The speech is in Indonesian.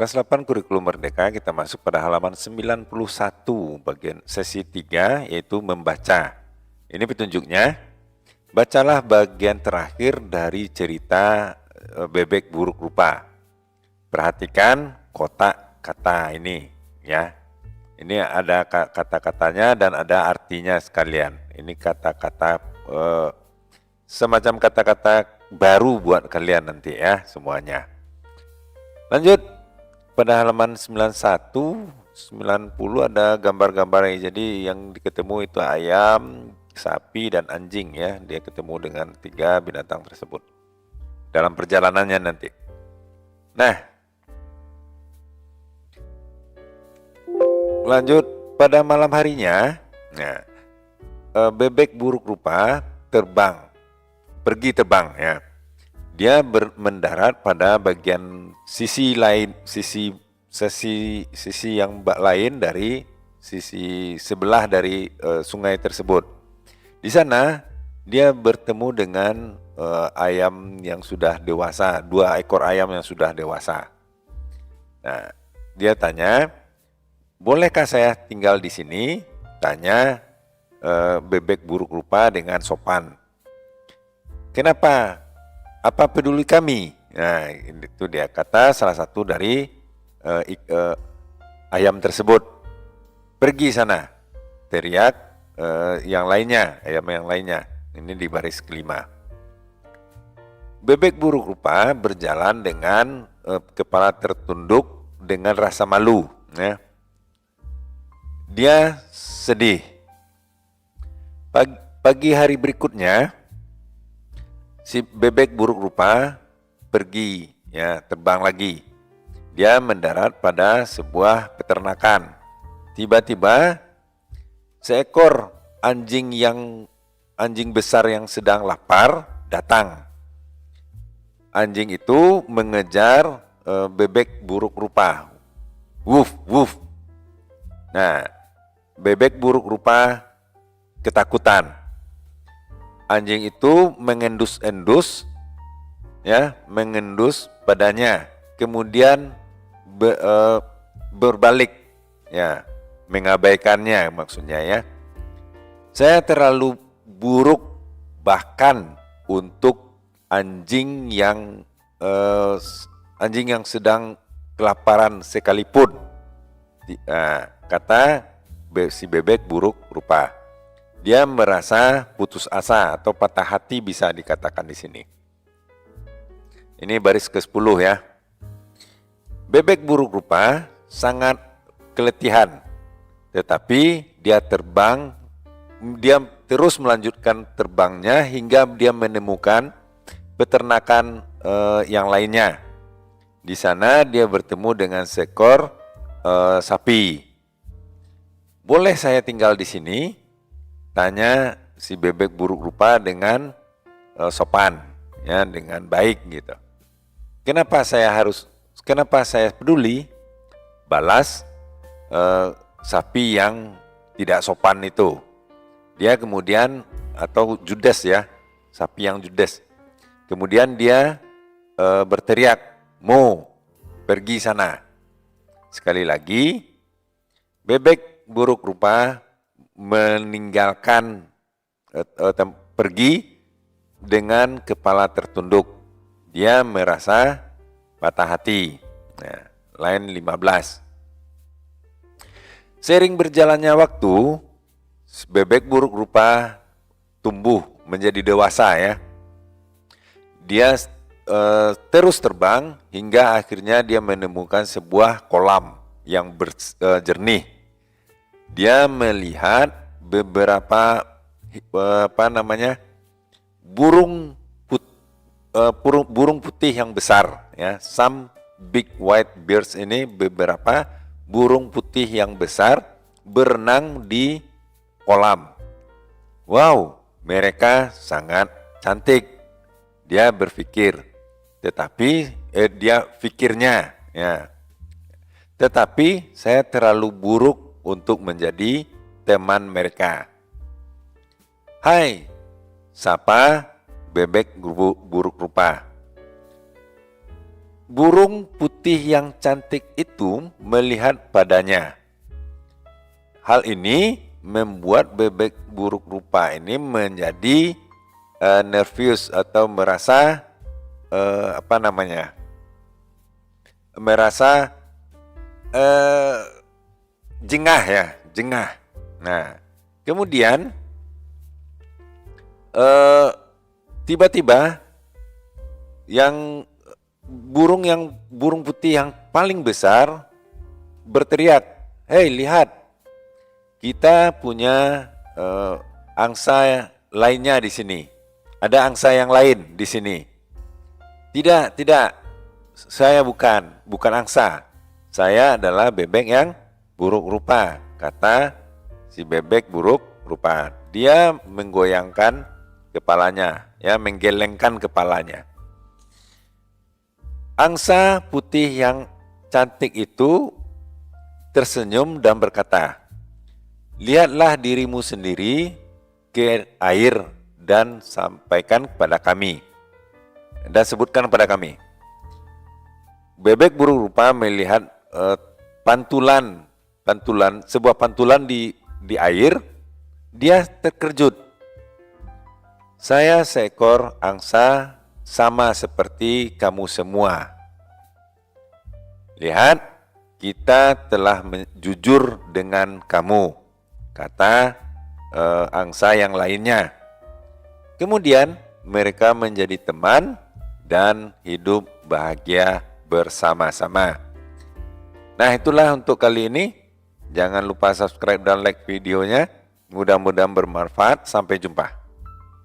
Kelas 8 Kurikulum Merdeka, kita masuk pada halaman 91 bagian sesi 3, yaitu membaca. Ini petunjuknya, bacalah bagian terakhir dari cerita Bebek Buruk Rupa. Perhatikan kotak kata ini ya. Ini ada kata-katanya dan ada artinya sekalian. Ini kata-kata semacam kata-kata baru buat kalian nanti ya semuanya. Lanjut pada halaman 91, 90 ada gambar-gambar. Jadi yang ketemu itu ayam, sapi dan anjing ya. Dia ketemu dengan 3 binatang tersebut dalam perjalanannya nanti. Nah, lanjut pada malam harinya. Nah, Bebek Buruk Rupa pergi terbang ya. Dia mendarat pada bagian sisi lain, sisi yang lain dari sisi sebelah dari sungai tersebut. Di sana dia bertemu dengan ayam yang sudah dewasa, 2 ekor ayam yang sudah dewasa. Nah, dia tanya, bolehkah saya tinggal di sini? Tanya Bebek Buruk Rupa dengan sopan. Kenapa? Apa peduli kami? Nah, itu dia kata salah satu dari ayam tersebut. Pergi sana, teriak yang lainnya, ayam yang lainnya. Ini di baris kelima. Bebek Buruk Rupa berjalan dengan kepala tertunduk dengan rasa malu. Ya. Dia sedih. Pagi hari berikutnya, si Bebek Buruk Rupa pergi, ya, terbang lagi. Dia mendarat pada sebuah peternakan. Tiba-tiba seekor anjing besar yang sedang lapar datang. Anjing itu mengejar Bebek Buruk Rupa. Wuf, wuf. Nah, Bebek Buruk Rupa ketakutan. Anjing itu mengendus-endus, ya, mengendus badannya, kemudian berbalik, ya, mengabaikannya maksudnya ya. Saya terlalu buruk bahkan untuk anjing yang sedang kelaparan sekalipun, kata si Bebek Buruk Rupa. Dia merasa putus asa atau patah hati bisa dikatakan di sini. Ini baris ke-10 ya. Bebek Buruk Rupa sangat keletihan, tetapi dia terus melanjutkan terbangnya hingga dia menemukan peternakan yang lainnya. Di sana dia bertemu dengan seekor sapi. Boleh saya tinggal di sini? Tanya si Bebek Buruk Rupa dengan sopan, ya, dengan baik gitu. Kenapa saya peduli? Balas sapi yang tidak sopan itu. Dia kemudian, atau judes ya, sapi yang judes. Kemudian dia berteriak, "Mo, pergi sana." Sekali lagi, Bebek Buruk Rupa meninggalkan pergi dengan kepala tertunduk. Dia merasa patah hati. Nah, line 15. Seiring berjalannya waktu, Bebek Buruk Rupa tumbuh menjadi dewasa ya. Dia terus terbang hingga akhirnya dia menemukan sebuah kolam yang jernih. Dia melihat beberapa burung putih yang besar ya. Some big white birds, ini beberapa burung putih yang besar berenang di kolam. Wow, mereka sangat cantik. Dia berpikir, tetapi saya terlalu buruk untuk menjadi teman mereka. Hai, sapa Bebek Buruk Rupa. burung putih yang cantik itu melihat padanya. Hal ini membuat bebek buruk rupa ini menjadi nervous atau merasa merasa jengah ya, jengah. Nah, kemudian tiba-tiba burung putih yang paling besar berteriak, "Hei, lihat, kita punya angsa lainnya di sini. Ada angsa yang lain di sini." Tidak, saya bukan angsa. Saya adalah bebek yang buruk rupa, kata si bebek buruk rupa. Dia menggoyangkan kepalanya, ya, menggelengkan kepalanya. Angsa putih yang cantik itu tersenyum dan berkata, "Lihatlah dirimu sendiri ke air dan sampaikan kepada kami, dan sebutkan kepada kami." Bebek buruk rupa melihat sebuah pantulan di air. Dia terkejut. "Saya seekor angsa sama seperti kamu semua. Lihat, kita telah jujur dengan kamu," kata angsa yang lainnya. Kemudian mereka menjadi teman dan hidup bahagia bersama-sama. Nah, itulah untuk kali ini. Jangan lupa subscribe dan like videonya. Mudah-mudahan bermanfaat. Sampai jumpa.